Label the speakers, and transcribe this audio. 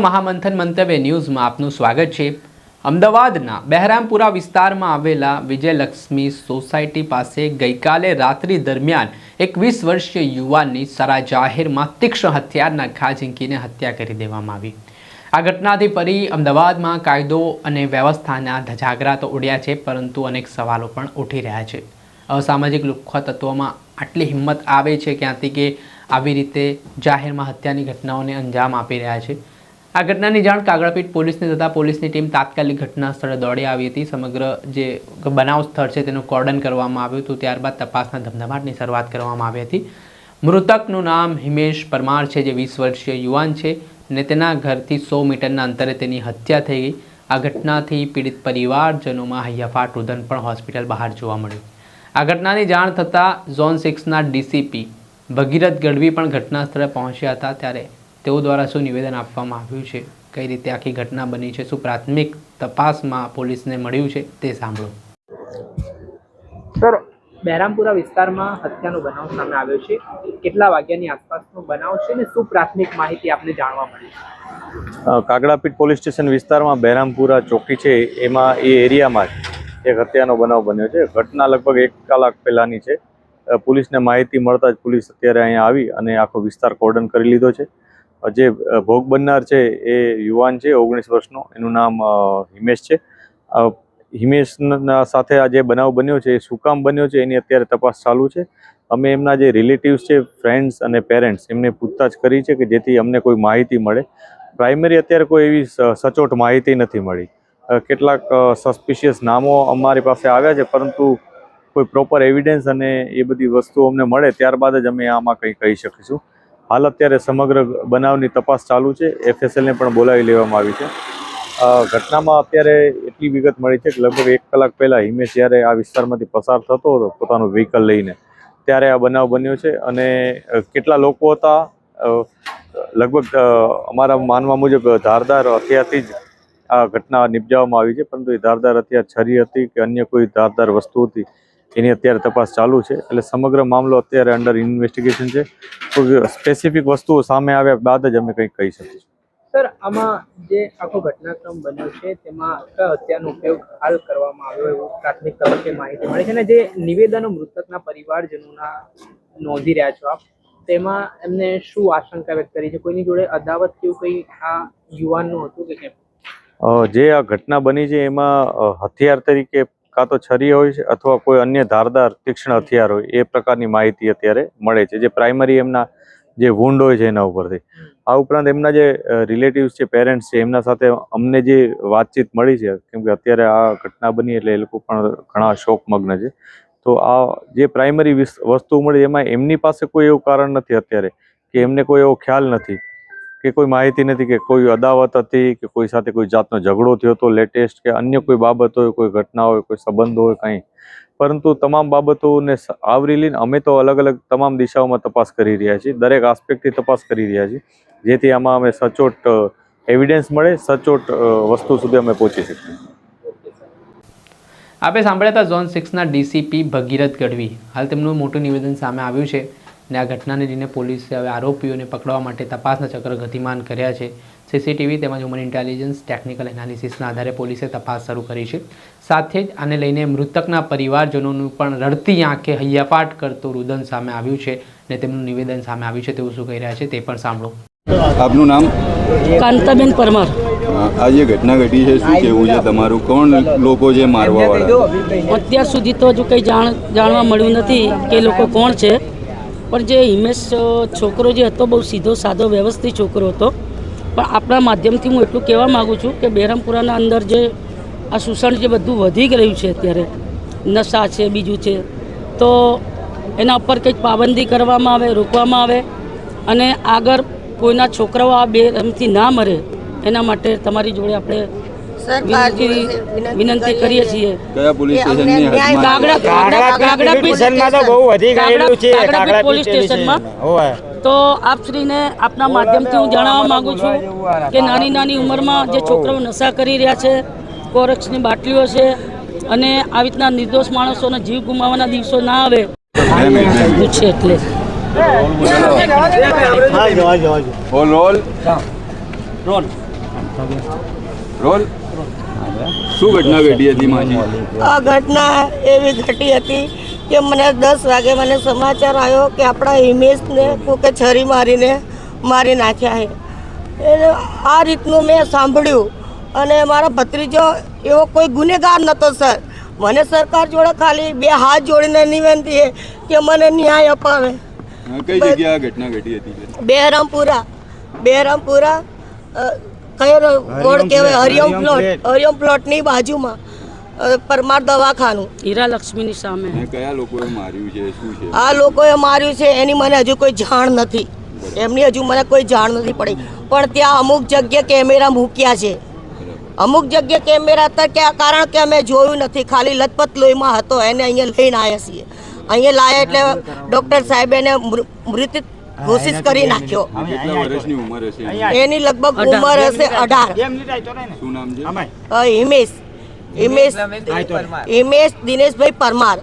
Speaker 1: મહામંથન મંતવ્ય ન્યૂઝમાં આપનું સ્વાગત છે। અમદાવાદના બહેરામપુરા વિસ્તારમાં આવેલા વિજયલક્ષ્મી સોસાયટી પાસે ગઈકાલે રાત્રિ દરમિયાન એક 20 વર્ષીય યુવાનની સરા જાહેરમાં તીક્ષ્ણ હથિયારના ઘા ઝીંકીને હત્યા કરી દેવામાં આવી। આ ઘટનાથી ફરી અમદાવાદમાં કાયદો અને વ્યવસ્થાના ધજાગરા તો ઉડ્યા છે, પરંતુ અનેક સવાલો પણ ઉઠી રહ્યા છે। અસામાજિક લુખ્ખા તત્વોમાં આટલી હિંમત આવે છે ક્યાંથી કે આવી રીતે જાહેરમાં હત્યાની ઘટનાઓને અંજામ આપી રહ્યા છે। આ ઘટનાની જાણ કાગડાપીઠ પોલીસને થતાં પોલીસની ટીમ તાત્કાલિક ઘટના સ્થળે દોડી આવી હતી। સમગ્ર જે બનાવ સ્થળ છે તેનું કોર્ડન કરવામાં આવ્યું હતું। ત્યારબાદ તપાસના ધમધમાટની શરૂઆત કરવામાં આવી હતી। મૃતકનું નામ હિમેશ પરમાર છે, જે 20 વર્ષીય યુવાન છે અને તેના ઘરથી 100 મીટરના અંતરે તેની હત્યા થઈ ગઈ। આ ઘટનાથી પીડિત પરિવારજનોમાં હૈયાફાટ રુદન પણ હોસ્પિટલ બહાર જોવા મળ્યું। આ ઘટનાની જાણ થતાં ઝોન 6ના ડીસીપી ભગીરથ ગઢવી પણ ઘટના સ્થળે પહોંચ્યા હતા। ત્યારે તેઓ દ્વારા શું નિવેદન આપવામાં આવ્યું છે, કઈ રીતે આખી ઘટના બની છે, શું પ્રાથમિક તપાસમાં પોલીસને મળ્યું છે, તે સાંભળો। સર, બહેરામપુરા વિસ્તારમાં હત્યાનો બનાવ સામે આવ્યો છે, કેટલા વાગ્યાની આસપાસનો બનાવ છે અને શું પ્રાથમિક માહિતી આપને જાણવા મળી?
Speaker 2: કાગડાપીઠ પોલીસ સ્ટેશન વિસ્તારમાં બહેરામપુરા ચોકી છે, એમાં એ એરિયામાં જ એક હત્યાનો બનાવ બન્યો છે। ઘટના લગભગ 1 કલાક પહેલાની છે। પોલીસને માહિતી મળતા જ પોલીસ અત્યારે અહીંયા આવી અને આખો વિસ્તાર કોર્ડન કરી લીધો છે। જે ભોગ બનનાર છે એ યુવાન છે, 19 વર્ષનો, એનું નામ હિમેશ છે। હિમેશના સાથે આ જે બનાવ બન્યો છે એ શું કામ બન્યો છે એની અત્યારે તપાસ ચાલુ છે। અમે એમના જે રિલેટિવ્સ છે, ફ્રેન્ડ્સ અને પેરેન્ટ્સ, એમને પૂછતાછ કરી છે કે જેથી અમને કોઈ માહિતી મળે। પ્રાઇમરી અત્યારે કોઈ એવી સચોટ માહિતી નથી મળી। કેટલાક સસ્પિશિયસ નામો અમારી પાસે આવ્યા છે, પરંતુ કોઈ પ્રોપર એવિડન્સ અને એ બધી વસ્તુઓ અમને મળે ત્યારબાદ જ અમે આમાં કંઈ કહી શકીશું। હાલ અત્યારે સમગ્ર બનાવની તપાસ ચાલુ છે। FSLને પણ બોલાવી લેવામાં આવી છે। ઘટનામાં અત્યારે એટલી વિગત મળી છે કે લગભગ 1 કલાક પહેલાં હિમેશ જ્યારે આ વિસ્તારમાંથી પસાર થતો હતો પોતાનું વ્હીકલ લઈને, ત્યારે આ બનાવ બન્યો છે। અને કેટલા લોકો હતા, લગભગ અમારા માનવા મુજબ ધારદાર હથિયારથી જ આ ઘટના નિપજાવવામાં આવી છે, પરંતુ એ ધારદાર હથિયાર છરી હતી કે અન્ય કોઈ ધારદાર વસ્તુ હતી એની અત્યારે તપાસ ચાલુ છે। એટલે સમગ્ર મામલો અત્યારે અંડર ઇન્વેસ્ટિગેશન છે। કોઈ સ્પેસિફિક વસ્તુઓ સામે આવ્યા બાદ જ અમે કંઈક કહી શકીશું।
Speaker 1: સર, આમાં જે આખો ઘટનાક્રમ બન્યો છે તેમાં હત્યાનો ઉપયોગ હાલ કરવામાં આવ્યો એવું પ્રાથમિક તબક્કે માહિતી મળી છે, અને જે નિવેદનો મૃતકના પરિવારજનોના નોંધી રહ્યા છો આપ, તેમાં એમને શું આશંકા વ્યક્ત કરી છે? કોઈની જોડે અદાવત કેવું કંઈ આ યુવાનનું હતું કે કેમ?
Speaker 2: જે આ ઘટના બની છે એમાં હથિયાર તરીકે કાં તો છરી હોય છે અથવા કોઈ અન્ય ધારદાર તીક્ષ્ણ હથિયાર હોય, એ પ્રકારની માહિતી અત્યારે મળે છે, જે પ્રાઇમરી એમના જે વુન્ડ હોય છે એના ઉપરથી। આ ઉપરાંત એમના જે રિલેટિવ્સ છે, પેરેન્ટ્સ છે, એમના સાથે અમને જે વાતચીત મળી છે, કેમ કે અત્યારે આ ઘટના બની એટલે એ લોકો પણ ઘણા શોકમગ્ન છે। તો આ જે પ્રાઇમરી વસ્તુ મળી એમાં એમની પાસે કોઈ એવું કારણ નથી અત્યારે કે એમને કોઈ એવો ખ્યાલ નથી કે કોઈ માહિતી નથી કે કોઈ અદાવત હતી કે કોઈ સાથે કોઈ જાતનો ઝઘડો થયો હતો લેટેસ્ટ, કે અન્ય કોઈ બાબત હોય, કોઈ ઘટના હોય, કોઈ સંબંધ હોય, કંઈ। પરંતુ તમામ બાબતોને આવરી લઈને અમે તો અલગ અલગ તમામ દિશાઓમાં તપાસ કરી રહ્યા છીએ, દરેક આસ્પેક્ટથી તપાસ કરી રહ્યા છીએ, જેથી આમાં અમે સચોટ એવિડન્સ મળે, સચોટ વસ્તુ સુધી અમે પહોંચી શકીએ।
Speaker 1: આપણે સાંભળ્યા હતા ઝોન 6ના ડીસીપી ભગીરથ ગઢવી। હાલ તેમનું મોટું નિવેદન સામે આવ્યું છે અને આ ઘટનાને લઈને પોલીસે હવે આરોપીઓને પકડવા માટે તપાસના ચક્ર ગતિમાન કર્યા છે। CCTV તેમજ હ્યુમન ઇન્ટેલિજન્સ ટેકનિકલ એનાલિસિસના આધારે પોલીસે તપાસ શરૂ કરી છે। સાથે જ આને લઈને મૃતકના પરિવારજનોનું પણ રડતી આંખે હૈયાફાટ કરતું રુદન સામે આવ્યું છે અને તેમનું નિવેદન સામે આવ્યું છે। તેઓ શું કહી રહ્યા છે તે પણ સાંભળો।
Speaker 3: આપનું નામ?
Speaker 4: કાંતાબેન પરમાર।
Speaker 3: આ જે ઘટના ઘટી છે શું કેવું છે તમારું? કોણ લોકો જે મારવાવાળા?
Speaker 4: અત્યાર સુધી તો હજુ કંઈ જાણવા મળ્યું નથી કે લોકો કોણ છે, પણ જે હિમેશ છોકરો જે હતો બહુ સીધો સાદો વ્યવસ્થિત છોકરો હતો। પણ આપણા માધ્યમથી હું એટલું કહેવા માગું છું કે બહેરામપુરાના અંદર જે આ શોષણ જે બધું વધી રહ્યું છે અત્યારે, નશા છે, બીજું છે, તો એના ઉપર કંઈક પાબંદી કરવામાં આવે, રોકવામાં આવે અને આગળ કોઈના છોકરાઓ આ બેરમથી ના મરે એના માટે તમારી જોડે આપણે વિનંતી કરીએ છીએ।
Speaker 3: કયા પોલીસ સ્ટેશનની હદમાં?
Speaker 4: કાગડાપીઠ પોલીસ સ્ટેશનમાં। તો આપશ્રીને આપના માધ્યમથી હું જણાવવા માગું છું કે નાની નાની ઉંમરમાં જે છોકરાઓ નશા કરી રહ્યા છે, કોરક્સની બાટલીઓ છે, અને આવી રીતના નિર્દોષ માણસોને જીવ ગુમાવવાના દિવસો ના આવે છે એટલે
Speaker 3: રોલ રોલ શું ઘટના ઘટી હતી માજી?
Speaker 5: આ ઘટના એવી ઘટી હતી કે મને 10 વાગે મને સમાચાર આવ્યો કે આપણા હિમેશને કોકે છરી મારીને મારી નાખ્યા છે. એને આ રીતનું મેં સાંભળ્યું અને મારા ભત્રીજો એવો કોઈ ગુનેગાર નહોતો સર. મને સરકાર જોડે ખાલી 2 હાથ જોડીને વિનંતી છે કે મને ન્યાય અપાવે.
Speaker 3: કઈ જગ્યાએ આ ઘટના ઘટી હતી?
Speaker 5: બહેરામપુરા કયો રોડ કહેવાય? હરિયમ પ્લોટની બાજુમાં પરમાર દવાખાનું.
Speaker 4: હીરા લક્ષ્મીની સામે.
Speaker 3: અને કયા લોકોએ માર્યું છે, શું છે?
Speaker 5: આ લોકોએ માર્યું છે એની મને હજુ કોઈ જાણ નથી. એમની હજુ મને કોઈ જાણ નથી પડી. પણ ત્યાં અમુક જગ્યાએ કેમેરા મૂક્યા છે. અમુક જગ્યાએ કેમેરા હતા કે કારણ કે અમે જોયું નથી. ખાલી લથપથ લોહીમાં હતો એને અહીંયા લઈને આવ્યા છીએ. અહીંયા લાયા એટલે ડૉક્ટર સાહેબ એને મૃત ઘોષિત કરી નાખ્યો.
Speaker 3: કેટલા વર્ષની ઉંમર હશે?
Speaker 5: એની લગભગ ઉંમર હશે 18.
Speaker 3: શું નામ છે?
Speaker 5: હિમેશ દિનેશભાઈ પરમાર.